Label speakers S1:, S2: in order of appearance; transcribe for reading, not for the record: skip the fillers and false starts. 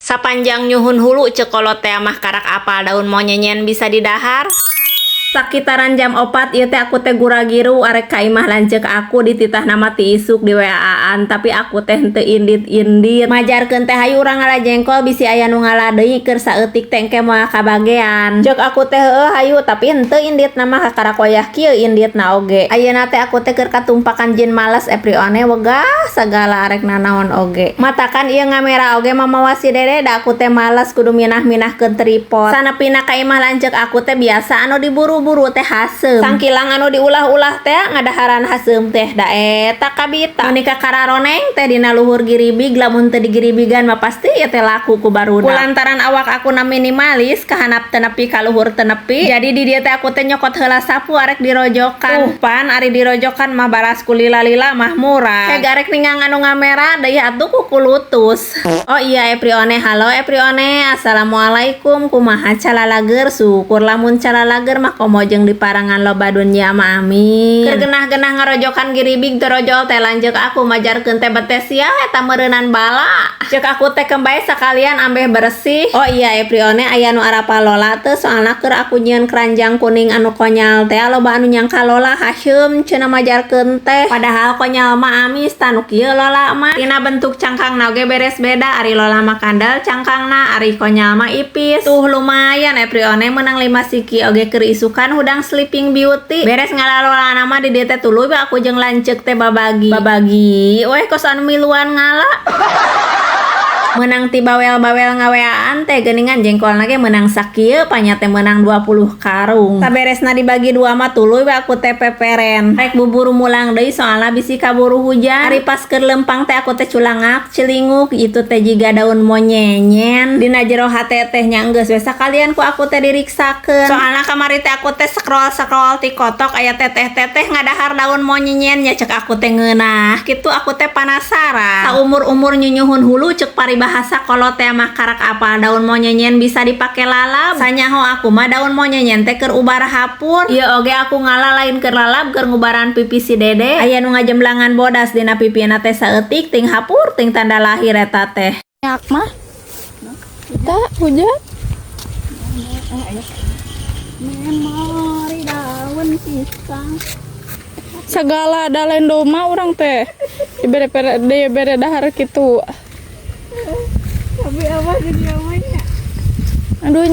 S1: Sapanjang nyuhun hulu cekolot teh mah karak apal daun monyenyen bisa didahar. Sakitaran jam 4 ieu teh aku teh gura-giru arek ka imah lanceuk aku dititah nama ti isuk di WA-an tapi aku teh henteu indit-indit majarkeun teh hayu urang ngalajengkol bisi aya nu ngalah deui keur saeutik teh engke moal kabagean ceuk aku teh heueuh hayu tapi henteu indit nama kakarakoyah kieu inditna oge ayeuna teh aku teh keur katumpakan jin males eprione wegah sagala arek nanaon oge matakan ieu ngamera oge mamawa si dede da aku teh males kudu minah-minahkeun tripod sanepina ka imah lanceuk aku teh biasa anu diburu buru teh haseum sangkilang anu diulah-ulah teh ngadaharan haseum teh da eta kabita nu nikah kararoneng teh dina luhur giribig lamun teu digiribigan mah pasti ya teh laku ku barudak kulantaran awak aku na minimalis kahanap teu nepi ka luhur teu nepi jadi di dieu teh aku teh nyokot heula sapu arek dirojokan pan ari dirojokan mah baras ku lila-lila mah murah teh garek ningang anu ngamera deui atuh ku kulutus oh iya Eprione halo Eprione assalamualaikum kumaha calalager syukur lamun calalager mah mojeng di parangan loba dunya mah amin keur genah-genah ngarojokan giribig terojol teh lanceuk aku majarkeun teh betes sia eta meureunan bala ceuk aku teh kembae sakalian ambeh bersih oh iya Eprione aya nu arapa lola teu soalna keur aku nyieun keranjang kuning anu konyal teh loba anu nyangka lola haseum cenah majarkeun teh padahal konyal mah amis tanu kieu lola mah tina bentuk cangkangna oge beres beda ari lola mah kandel cangkangna ari konyal mah ipis tuh lumayan Eprione menang 5 siki oge keur isukan kan hudang Sleeping Beauty beres ngalalola nama di dieu teh tuluy aku jeung lanceuk teh babagi weh kos anu miluan ngala menang ti bawel-bawel ngaweaan teh geuningan jengkolna ge menang sakieu panya teh menang 20 karung saberesna dibagi 2 mah tuluy aku teh peperen rek buburu mulang deui soalna bisi kaburu hujan ari pas keur lempang teh aku teh culangak celinguk itu teh jiga daun monyenyen dina jero hate teh nya geus we sakalian ku aku teh diriksakeun soalna kamari teh aku teh scroll ti kotok aya teteh-teteh ngadahar daun monyenyen nya cek aku teh ngeunah kitu aku teh panasaran saumur-umur nyunyuhun hulu cek bahasa kalau teh mah karak apa daun monyenyen bisa dipake lalap sanyaho aku mah daun monyenyen teh keur ubar hapur ieu oge aku ngalah lain keur lalap keur ngubaran pipi si dede aya nu ngajemblangan bodas dina pipina teh saeutik ting hapur ting tanda lahir eta teh yak mah kita hujan memori daun pisang segala dalendo mah urang teh dibere dahar kitu tapi apa jadi namanya aduh